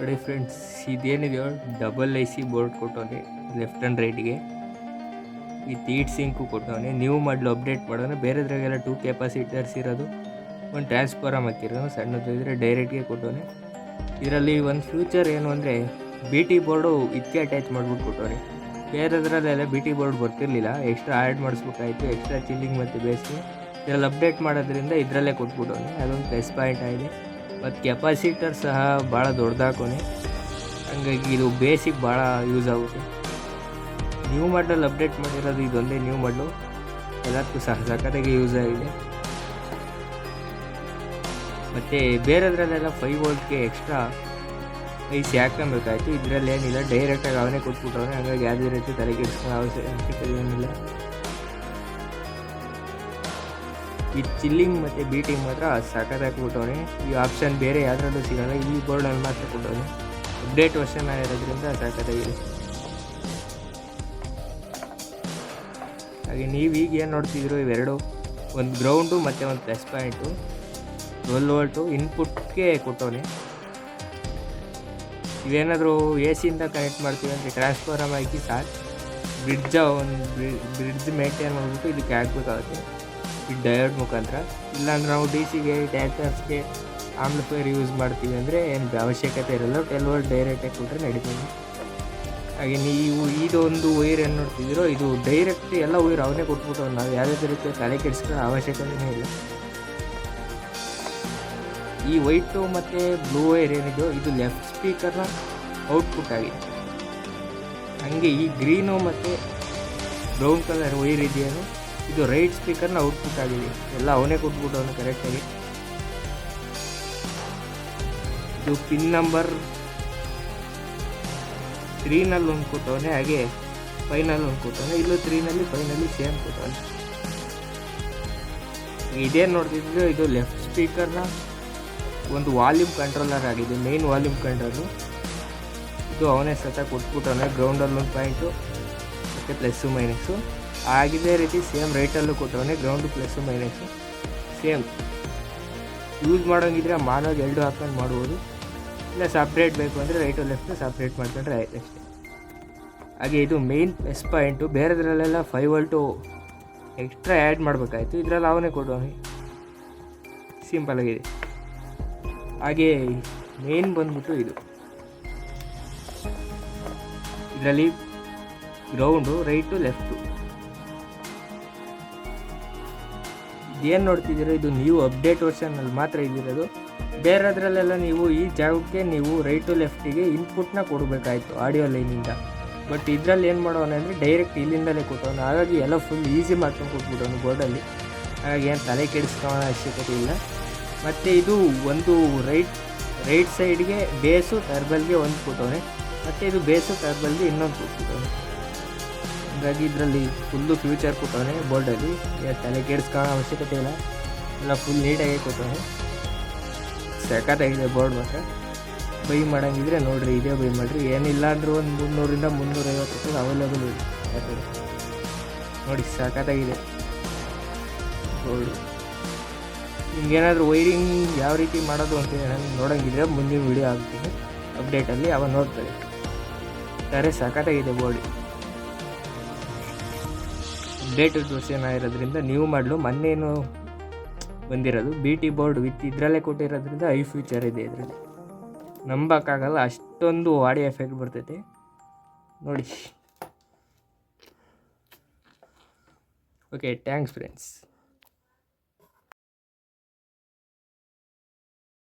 ನೋಡಿ ಫ್ರೆಂಡ್ಸ್, ಇದೇನಿದೆಯೋ double I C board ಕೊಟ್ಟವನೆ ಲೆಫ್ಟ್ ಆ್ಯಂಡ್ ರೈಟ್ಗೆ ವಿತ್ ಹೀಟ್ ಸಿಂಕು ಕೊಟ್ಟವನೆ. ನ್ಯೂ ಮಾಡಲು ಅಪ್ಡೇಟ್ ಮಾಡೋಣ. ಬೇರೆದ್ರಾಗೆಲ್ಲ 2 ಕೆಪಾಸಿಟರ್ಸ್ ಇರೋದು, ಒಂದು ಟ್ರಾನ್ಸ್ಫಾರಮ್ ಹಾಕಿರೋನು ಸಣ್ಣದು ಇದ್ದರೆ ಡೈರೆಕ್ಟ್ಗೆ ಕೊಟ್ಟವನೆ. ಇದರಲ್ಲಿ ಒಂದು ಫ್ಯೂಚರ್ ಏನು ಅಂದರೆ ಬಿ ಟಿ ಬೋರ್ಡು ಇದಕ್ಕೆ ಅಟ್ಯಾಚ್ ಮಾಡಿಬಿಟ್ಟು ಕೊಟ್ಟವನೆ. ಬೇರೆದ್ರಲ್ಲೆಲ್ಲ ಬಿ ಟಿ ಬೋರ್ಡ್ ಬರ್ತಿರ್ಲಿಲ್ಲ, ಎಕ್ಸ್ಟ್ರಾ ಆ್ಯಡ್ ಮಾಡಿಸ್ಬೇಕಾಯಿತು, ಎಕ್ಸ್ಟ್ರಾ ಚಿಲ್ಲಿಂಗ್ ಮತ್ತು ಬೇಸ್ಗೆ. ಇದರಲ್ಲಿ ಅಪ್ಡೇಟ್ ಮಾಡೋದ್ರಿಂದ ಇದರಲ್ಲೇ ಕೊಟ್ಬಿಟ್ಟವನೆ, ಅದೊಂದು ಪ್ಲಸ್ ಪಾಯಿಂಟ್ ಆಗಿದೆ. ಮತ್ತು ಕೆಪಾಸಿಟರ್ ಸಹ ಭಾಳ ದೊಡ್ಡದಾಕೋನೆ, ಹಂಗಾಗಿ ಇದು ಬೇಸಿಗೆ ಭಾಳ ಯೂಸ್ ಆಗುತ್ತೆ. ನ್ಯೂ ಮಾಡಲ್ ಅಪ್ಡೇಟ್ ಮಾಡಿರೋದು ಇದೊಂದೇ ನ್ಯೂ ಮಾಡಲು, ಎಲ್ಲದಕ್ಕೂ ಸಹ ಸಖತ್ತಾಗಿ ಯೂಸ್ ಆಗಿದೆ. ಮತ್ತು ಬೇರೆದ್ರಲ್ಲೆಲ್ಲ 5 ವೋಲ್ಟ್ಗೆ ಎಕ್ಸ್ಟ್ರಾ ಐಸಿ ಹಾಕ್ಕೊಬೇಕಾಯ್ತು, ಇದರಲ್ಲಿ ಏನಿಲ್ಲ, ಡೈರೆಕ್ಟಾಗಿ ಅವನೇ ಕೊಟ್ಬಿಟ್ಟವನೆ. ಹಾಗಾಗಿ ಯಾವುದೇ ರೀತಿ ತಲೆ ಕೆಡಿಸ್ಕೊಳ್ಳೋ ಅವಶ್ಯಕತೆ ಏನಿಲ್ಲ. ವಿತ್ ಚಿಲ್ಲಿಂಗ್ ಮತ್ತು ಬೀಟಿಂಗ್ ಮಾತ್ರ ಸಖತ್ತಾಗಿ ಕೊಟ್ಟವನೆ. ಈ ಆಪ್ಷನ್ ಬೇರೆ ಯಾವುದ್ರಲ್ಲೂ ಸಿಗೋಲ್ಲ, ಈ ಬೋರ್ಡಲ್ಲಿ ಮಾತ್ರ ಕೊಟ್ಟವನೆ. ಅಪ್ಡೇಟ್ ವರ್ಷನ್ ಆಗಿರೋದ್ರಿಂದ ಸಖತ್ತಾಗಿದೆ. ಹಾಗೆ ನೀವು ಈಗ ಏನು ನೋಡ್ತಿದ್ರು, ಇವೆರಡು, ಒಂದು ಗ್ರೌಂಡು ಮತ್ತು ಒಂದು ಪ್ಲಸ್ ಪಾಯಿಂಟು. 12 ವೋಲ್ಟು ಇನ್ಪುಟ್ಗೆ ಕೊಟ್ಟವನೆ. ಇವೇನಾದರೂ ಎ ಸಿಯಿಂದ ಕನೆಕ್ಟ್ ಮಾಡ್ತೀವಿ ಅಂದರೆ ಟ್ರಾನ್ಸ್ಫಾರಮ್ ಹಾಕಿ ಸಾಕು, ಬ್ರಿಡ್ಜ್ ಮೇಂಟೈನ್ ಮಾಡಿಬಿಟ್ಟು ಇದಕ್ಕೆ ಹಾಕ್ಬೇಕಾಗುತ್ತೆ ಈ ಡಯೋಡ್ ಮುಖಾಂತರ. ಇಲ್ಲಾಂದ್ರೆ ನಾವು ಡಿ ಸಿಗೆ, ಟ್ಯಾಕ್ಟರ್ಸ್ಗೆ ಆಂಪ್ಲಿಫೈರ್ ಯೂಸ್ ಮಾಡ್ತೀವಿ ಅಂದರೆ ಏನು ಅವಶ್ಯಕತೆ ಇರಲ್ಲ, 12 ವೋಲ್ಟ್ ಡೈರೆಕ್ಟಾಗಿ ಕೊಟ್ಟರೆ ನಡೀತದೆ. ಹಾಗೆ ನೀವು ಇದೊಂದು ವೈರ್ ಏನು ನೋಡ್ತಿದ್ದೀರೋ, ಇದು ಡೈರೆಕ್ಟ್ ಎಲ್ಲ ವೈರ್ ಅವನೇ ಕೊಟ್ಬಿಟ್ಟು ನಾವು ಯಾವುದೇ ರೀತಿ ತಲೆ ಕೆಡಿಸ್ಕೊಳ್ಳೋ ಅವಶ್ಯಕತೆಯೇ ಇಲ್ಲ. ಈ ವೈಟು ಮತ್ತು ಬ್ಲೂ ವೈರ್ ಏನಿದೆಯೋ ಇದು ಲೆಫ್ಟ್ ಸ್ಪೀಕರ್ನ ಔಟ್ಪುಟ್ ಆಗಿದೆ. ಹಾಗೆ ಈ ಗ್ರೀನು ಮತ್ತು ಬ್ರೌನ್ ಕಲರ್ ವೈರ್ ಇದೆಯೇನು, ಇದು ರೈಟ್ ಸ್ಪೀಕರ್ನ ಔಟ್ಪುಟ್ ಆಗಿದೆ. ಎಲ್ಲ ಅವನೇ ಕೊಟ್ಬಿಟ್ಟು ಅವನು ಕರೆಕ್ಟಾಗಿ. ಇದು ಪಿನ್ ನಂಬರ್ 3ನಲ್ಲಿ ಒಂದು ಕೊಟ್ಟವನೆ, ಹಾಗೆ 5ನಲ್ಲಿ ಒಂದು ಕೊಟ್ಟವನೆ. ಇಲ್ಲೂ 3ನಲ್ಲಿ 5ನಲ್ಲಿ ಸೇಮ್ ಕೊಟ್ಟವನೆ. ಇದೇನು ನೋಡ್ತಿದ್ದು, ಇದು ಲೆಫ್ಟ್ ಸ್ಪೀಕರ್ನ ಒಂದು ವಾಲ್ಯೂಮ್ ಕಂಟ್ರೋಲರ್ ಆಗಿದೆ, ಮೇನ್ ವಾಲ್ಯೂಮ್ ಕಂಟ್ರೋಲು. ಇದು ಅವನೇ ಸತ ಕೊಟ್ಬಿಟ್ಟವನೆ. ಗ್ರೌಂಡಲ್ಲಿ ಒಂದು ಪಾಯಿಂಟು ಮತ್ತು ಪ್ಲಸ್ಸು ಮೈನಸ್ಸು. ಆಗಿದೇ ರೀತಿ ಸೇಮ್ ರೈಟಲ್ಲೂ ಕೊಟ್ಟವನೆ, ground plus minus same. Use ಮಾಡೋಂಗಿದ್ರೆ ಮಾನೋಗಿ 2 ಹಾಕೊಂಡು ಮಾಡ್ಬೋದು, ಇಲ್ಲ ಸಪ್ರೇಟ್ ಬೇಕು ಅಂದರೆ ರೈಟು ಲೆಫ್ಟು ಸಪ್ರೇಟ್ ಮಾಡ್ಕೊಂಡ್ರೆ ಆಯ್ತು ಅಷ್ಟೇ. ಹಾಗೆ ಇದು ಮೇನ್ ಪ್ಲಸ್ ಪಾಯಿಂಟು. ಬೇರೆದ್ರಲ್ಲೆಲ್ಲ 5 ವೋಲ್ಟು ಎಕ್ಸ್ಟ್ರಾ ಆ್ಯಡ್ ಮಾಡಬೇಕಾಯ್ತು, ಇದರಲ್ಲಿ ಅವನೇ ಕೊಟ್ಟವನೆ, ಸಿಂಪಲಾಗಿದೆ. ಹಾಗೆ ಮೇನ್ ಬಂದ್ಬಿಟ್ಟು ಇದು, ಇದರಲ್ಲಿ ಗ್ರೌಂಡು ರೈಟು ಲೆಫ್ಟು. ಇದೇನು ನೋಡ್ತಿದ್ದೀರೋ ಇದು ನೀವು ಅಪ್ಡೇಟ್ ವರ್ಷನಲ್ಲಿ ಮಾತ್ರ ಇದ್ದಿರೋದು. ಬೇರೆದ್ರಲ್ಲೆಲ್ಲ ನೀವು ಈ ಜಾಗಕ್ಕೆ ನೀವು ರೈಟು ಲೆಫ್ಟಿಗೆ ಇನ್ಪುಟ್ನ ಕೊಡಬೇಕಾಯ್ತು ಆಡಿಯೋ ಲೈನಿಂದ. ಬಟ್ ಇದರಲ್ಲಿ ಏನು ಮಾಡೋಣ ಅಂದರೆ ಡೈರೆಕ್ಟ್ ಇಲ್ಲಿಂದಲೇ ಕೊಟ್ಟವನು, ಹಾಗಾಗಿ ಎಲ್ಲ ಫುಲ್ ಈಸಿ ಮಾಡ್ಕೊಂಡು ಕೊಟ್ಬಿಟ್ಟವನು ಬೋರ್ಡಲ್ಲಿ. ಹಾಗಾಗಿ ಏನು ತಲೆ ಕೆಡಿಸ್ಕೊಳ್ಳೋ ಅವಶ್ಯಕತೆ ಇಲ್ಲ. ಮತ್ತು ಇದು ಒಂದು ರೈಟ್ ಸೈಡ್ಗೆ ಬೇಸು ಟರ್ಬಲ್ಗೆ ಒಂದು ಕೊಟ್ಟವನೆ, ಮತ್ತು ಇದು ಬೇಸು ಟರ್ಬಲ್ಗೆ ಇನ್ನೊಂದು ಕೊಟ್ಬಿಟ್ಟವನೆ. ಹಾಗಾಗಿ ಇದರಲ್ಲಿ ಫುಲ್ಲು ಫ್ಯೂಚರ್ ಕೊಟ್ಟವನೆ ಬೋರ್ಡಲ್ಲಿ, ತಲೆ ಕೆಡಿಸ್ಕೊಳ್ಳೋ ಅವಶ್ಯಕತೆ ಇಲ್ಲ, ಎಲ್ಲ ಫುಲ್ ನೀಟಾಗಿ ಕೊಟ್ಟವನೆ. ಸಖತ್ತಾಗಿದೆ ಬೋರ್ಡ್ ಮಾತ್ರ. ಬೈ ಮಾಡೋಂಗಿದ್ರೆ ನೋಡಿರಿ, ಇದೇ ಬೈ ಮಾಡಿರಿ. ಏನಿಲ್ಲ ಅಂದರೂ ಒಂದು 300ರಿಂದ 350 ರೂಪಾಯಿ ಅವೈಲೇಬಲ್ ಇದೆ ನೋಡಿ. ಸಖತ್ತಾಗಿದೆ ಬೋರ್ಡು. ನಿಮ್ಗೇನಾದರೂ ವೈರಿಂಗ್ ಯಾವ ರೀತಿ ಮಾಡೋದು ಅಂತ ನನಗೆ ನೋಡೋಂಗಿದ್ರೆ ಮುಂದಿನ ವೀಡಿಯೋ ಹಾಕ್ತೀನಿ ಅಪ್ಡೇಟಲ್ಲಿ, ಅವ ನೋಡ್ತಾರೆ. ಸರಿ, ಸಖತ್ತಾಗಿದೆ ಬೋರ್ಡ್. ಅಪ್ಡೇಟೆಡ್ ವರ್ಷನ್ ಆಗಿರೋದ್ರಿಂದ ನ್ಯೂ ಮಾಡಲು ಮೊನ್ನೇನು ಬಂದಿರೋದು ಬಿ ಟಿ ಬೋರ್ಡ್ ವಿತ್ ಇದರಲ್ಲೇ ಕೊಟ್ಟಿರೋದ್ರಿಂದ ಐ ಫ್ಯೂಚರ್ ಇದೆ ಇದರಲ್ಲಿ. ನಂಬೋಕ್ಕಾಗಲ್ಲ, ಅಷ್ಟೊಂದು ಆಡಿಯೋ ಎಫೆಕ್ಟ್ ಬರ್ತೈತೆ ನೋಡಿ. Okay, thanks friends.